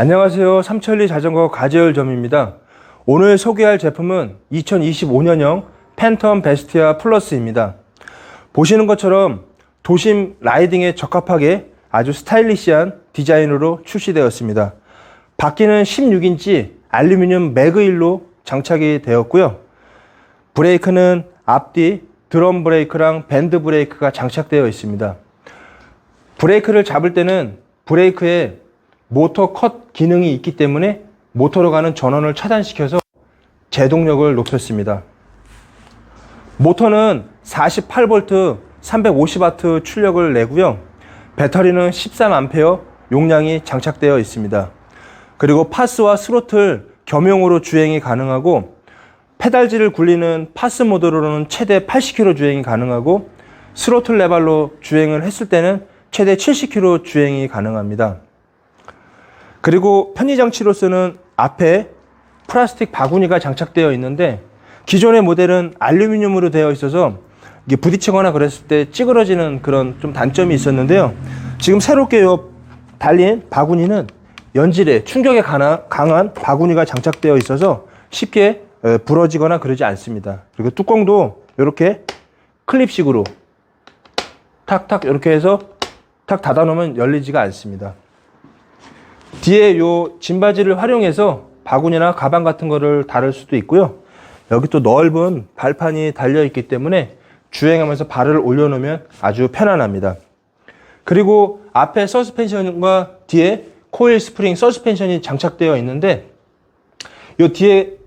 안녕하세요. 삼천리 자전거 가재열점입니다. 오늘 소개할 제품은 2025년형 팬텀 베스티아 플러스입니다. 보시는 것처럼 도심 라이딩에 적합하게 아주 스타일리시한 디자인으로 출시되었습니다. 바퀴는 16인치 알루미늄 매그휠로 장착이 되었고요. 브레이크는 앞뒤 드럼 브레이크랑 밴드 브레이크가 장착되어 있습니다. 브레이크를 잡을 때는 브레이크에 모터 컷 기능이 있기 때문에 모터로 가는 전원을 차단시켜서 제동력을 높였습니다. 모터는 48V 350W 출력을 내고요. 배터리는 13A 용량이 장착되어 있습니다. 그리고 파스와 스로틀 겸용으로 주행이 가능하고 페달질을 굴리는 파스 모드로는 최대 80km 주행이 가능하고 스로틀 레발로 주행을 했을 때는 최대 70km 주행이 가능합니다. 그리고 편의장치로서는 앞에 플라스틱 바구니가 장착되어 있는데 기존의 모델은 알루미늄으로 되어 있어서 이게 부딪히거나 그랬을 때 찌그러지는 그런 좀 단점이 있었는데요. 지금 새롭게 달린 바구니는 연질에 충격에 강한 바구니가 장착되어 있어서 쉽게 부러지거나 그러지 않습니다. 그리고 뚜껑도 이렇게 클립식으로 탁탁 이렇게 해서 탁 닫아 놓으면 열리지가 않습니다. 뒤에 요 짐바지를 활용해서 바구니나 가방 같은 거를 다룰 수도 있고요. 여기 또 넓은 발판이 달려 있기 때문에 주행하면서 발을 올려놓으면 아주 편안합니다. 그리고 앞에 서스펜션과 뒤에 코일 스프링 서스펜션이 장착되어 있는데 요 뒤에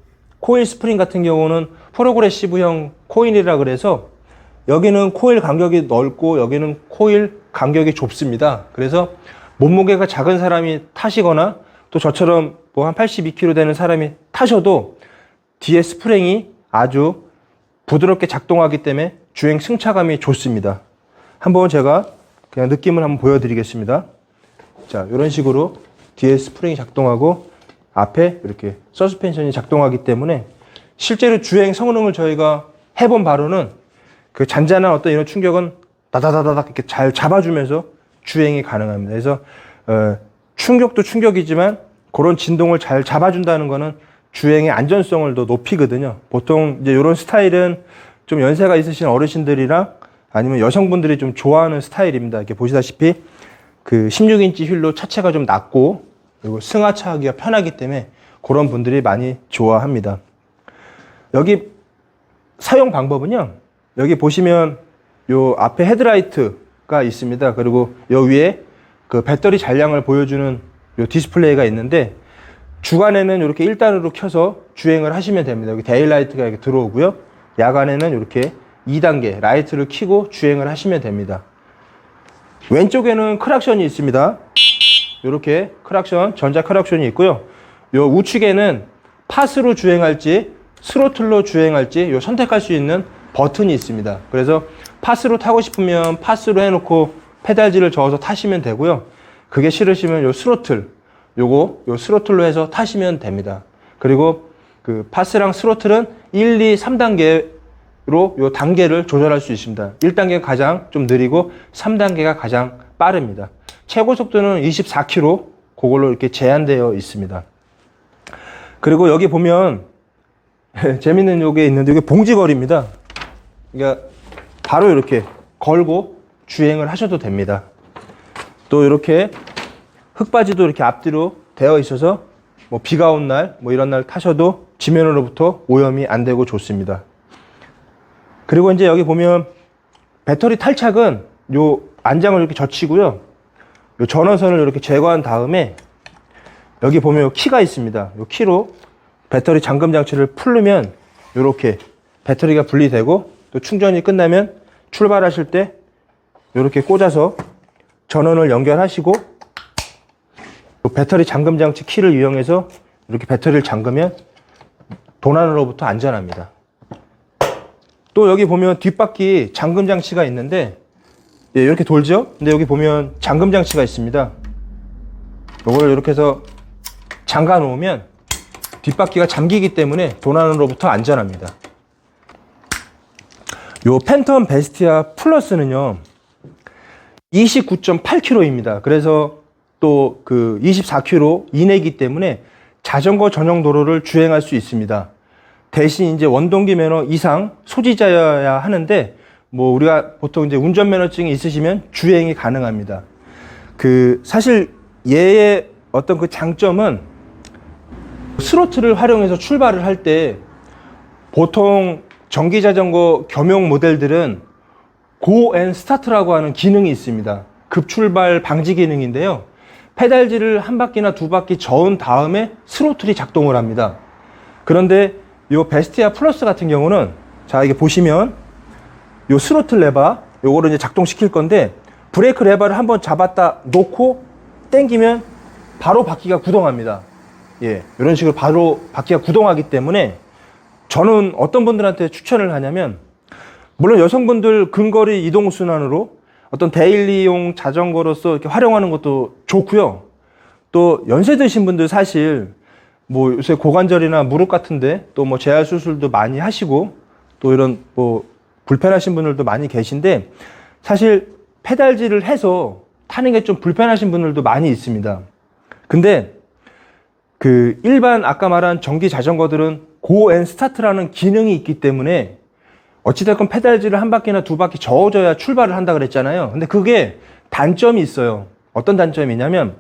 코일 스프링 같은 경우는 프로그레시브형 코일이라 그래서 여기는 코일 간격이 넓고 여기는 코일 간격이 좁습니다. 그래서 몸무게가 작은 사람이 타시거나 또 저처럼 뭐 한 82kg 되는 사람이 타셔도 뒤에 스프링이 아주 부드럽게 작동하기 때문에 주행 승차감이 좋습니다. 한번 제가 그냥 느낌을 한번 보여드리겠습니다. 자, 이런 식으로 뒤에 스프링이 작동하고 앞에 이렇게 서스펜션이 작동하기 때문에 실제로 주행 성능을 저희가 해본 바로는 그 잔잔한 어떤 이런 충격은 다다다닥 이렇게 잘 잡아주면서 주행이 가능합니다. 그래서 충격도 충격이지만 그런 진동을 잘 잡아준다는 거는 주행의 안전성을 더 높이거든요. 보통 이제 이런 스타일은 좀 연세가 있으신 어르신들이랑 아니면 여성분들이 좀 좋아하는 스타일입니다. 이렇게 보시다시피 그 16인치 휠로 차체가 좀 낮고 그리고 승하차하기가 편하기 때문에 그런 분들이 많이 좋아합니다. 여기 사용 방법은요. 여기 보시면 요 앞에 헤드라이트가 있습니다. 그리고 요 위에 그 배터리 잔량을 보여주는 요 디스플레이가 있는데 주간에는 이렇게 1단으로 켜서 주행을 하시면 됩니다. 여기 데일라이트가 이렇게 들어오고요. 야간에는 이렇게 2단계 라이트를 켜고 주행을 하시면 됩니다. 왼쪽에는 크락션이 있습니다. 이렇게 크락션, 전자 크락션이 있고요. 요 우측에는 파스로 주행할지 스로틀로 주행할지 요 선택할 수 있는 버튼이 있습니다. 그래서 파스로 타고 싶으면 파스로 해놓고 페달질을 저어서 타시면 되고요. 그게 싫으시면 요 스로틀, 요 스로틀로 해서 타시면 됩니다. 그리고 그 파스랑 스로틀은 1, 2, 3단계로 요 단계를 조절할 수 있습니다. 1단계가 가장 좀 느리고 3단계가 가장 빠릅니다. 최고 속도는 24km, 그걸로 이렇게 제한되어 있습니다. 그리고 여기 보면 재밌는 요게 있는데 이게 봉지걸입니다. 그러니까 바로 이렇게 걸고 주행을 하셔도 됩니다. 또 이렇게 흙바지도 이렇게 앞뒤로 되어 있어서 뭐 비가 온 날, 뭐 이런 날 타셔도 지면으로부터 오염이 안 되고 좋습니다. 그리고 이제 여기 보면 배터리 탈착은 요 안장을 이렇게 젖히고요. 요 전원선을 이렇게 제거한 다음에 여기 보면 요 키가 있습니다. 요 키로 배터리 잠금 장치를 풀르면 이렇게 배터리가 분리되고 또 충전이 끝나면 출발하실 때 이렇게 꽂아서 전원을 연결하시고 배터리 잠금 장치 키를 이용해서 이렇게 배터리를 잠그면 도난으로부터 안전합니다. 또 여기 보면 뒷바퀴 잠금 장치가 있는데 이렇게 돌죠? 근데 여기 보면 잠금 장치가 있습니다. 이걸 이렇게 해서 잠가 놓으면 뒷바퀴가 잠기기 때문에 도난으로부터 안전합니다. 요 팬텀 베스티아 플러스는요 29.8kg입니다. 그래서 또 그 24km 이내이기 때문에 자전거 전용 도로를 주행할 수 있습니다. 대신 이제 원동기 면허 이상 소지자여야 하는데 뭐 우리가 보통 이제 운전면허증이 있으시면 주행이 가능합니다. 그 사실 얘의 어떤 그 장점은 스로틀을 활용해서 출발을 할 때 보통 전기자전거 겸용 모델들은 고 앤 스타트라고 하는 기능이 있습니다. 급출발 방지 기능인데요. 페달질을 한 바퀴나 두 바퀴 저은 다음에 스로틀이 작동을 합니다. 그런데 이 베스티아 플러스 같은 경우는 자 이게 보시면 이 스로틀 레바 요거를 이제 작동시킬 건데 브레이크 레버를 한번 잡았다 놓고 당기면 바로 바퀴가 구동합니다. 예, 이런 식으로 바로 바퀴가 구동하기 때문에 저는 어떤 분들한테 추천을 하냐면 물론 여성분들 근거리 이동 순환으로 어떤 데일리용 자전거로서 이렇게 활용하는 것도 좋고요. 또 연세 드신 분들 사실 뭐 요새 고관절이나 무릎 같은데 또 뭐 재활 수술도 많이 하시고 또 이런 뭐 불편하신 분들도 많이 계신데 사실 페달질을 해서 타는 게 좀 불편하신 분들도 많이 있습니다. 근데 그 일반 아까 말한 전기 자전거들은 고 앤 스타트라는 기능이 있기 때문에 어찌됐건 페달질을 한 바퀴나 두 바퀴 저어줘야 출발을 한다 그랬잖아요. 근데 그게 단점이 있어요. 어떤 단점이냐면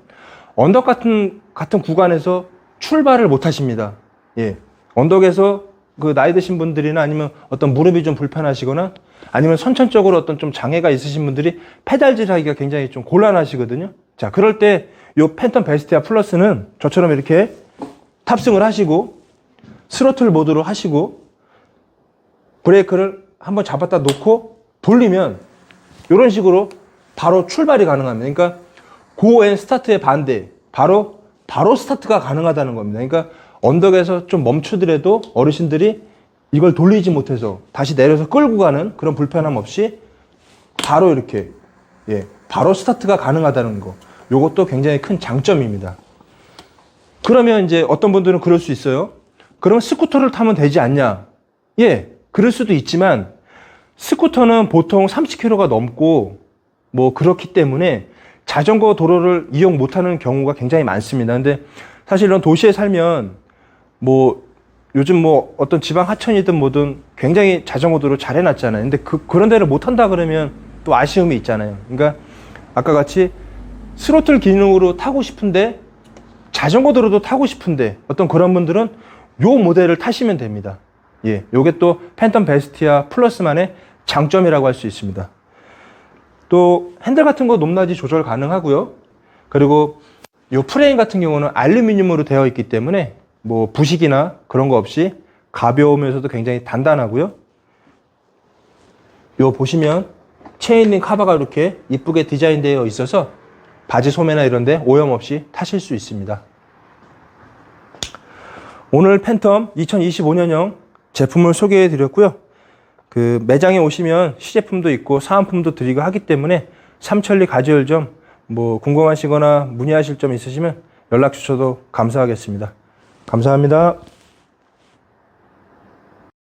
언덕 같은 구간에서 출발을 못 하십니다. 예. 언덕에서 그 나이 드신 분들이나 아니면 어떤 무릎이 좀 불편하시거나 아니면 선천적으로 어떤 좀 장애가 있으신 분들이 페달질 하기가 굉장히 좀 곤란하시거든요. 자, 그럴 때 요 팬텀 베스티아 플러스는 저처럼 이렇게 탑승을 하시고 스로틀 모드로 하시고 브레이크를 한번 잡았다 놓고 돌리면 이런 식으로 바로 출발이 가능합니다. 그러니까 고 앤 스타트의 반대, 바로 스타트가 가능하다는 겁니다. 그러니까 언덕에서 좀 멈추더라도 어르신들이 이걸 돌리지 못해서 다시 내려서 끌고 가는 그런 불편함 없이 바로 이렇게 바로 스타트가 가능하다는 거. 요것도 굉장히 큰 장점입니다. 그러면 이제 어떤 분들은 그럴 수 있어요. 그러면 스쿠터를 타면 되지 않냐? 예, 그럴 수도 있지만 스쿠터는 보통 30km가 넘고 뭐 그렇기 때문에 자전거 도로를 이용 못하는 경우가 굉장히 많습니다. 근데 사실 이런 도시에 살면 뭐 요즘 뭐 어떤 지방 하천이든 뭐든 굉장히 자전거 도로 잘 해놨잖아요. 근데 그런 데를 못 한다 그러면 또 아쉬움이 있잖아요. 그러니까 아까 같이 스로틀 기능으로 타고 싶은데 자전거 도로도 타고 싶은데 어떤 그런 분들은 요 모델을 타시면 됩니다. 예, 요게 또 팬텀 베스티아 플러스만의 장점이라고 할 수 있습니다. 또 핸들 같은 거 높낮이 조절 가능하고요. 그리고 요 프레임 같은 경우는 알루미늄으로 되어 있기 때문에 뭐 부식이나 그런 거 없이 가벼우면서도 굉장히 단단하고요. 요 보시면 체인링 카바가 이렇게 이쁘게 디자인되어 있어서 바지 소매나 이런 데 오염 없이 타실 수 있습니다. 오늘 팬텀 2025년형 제품을 소개해 드렸고요. 그 매장에 오시면 시제품도 있고 사은품도 드리고 하기 때문에 삼천리 가지혈점 뭐 궁금하시거나 문의하실 점 있으시면 연락 주셔도 감사하겠습니다. 감사합니다.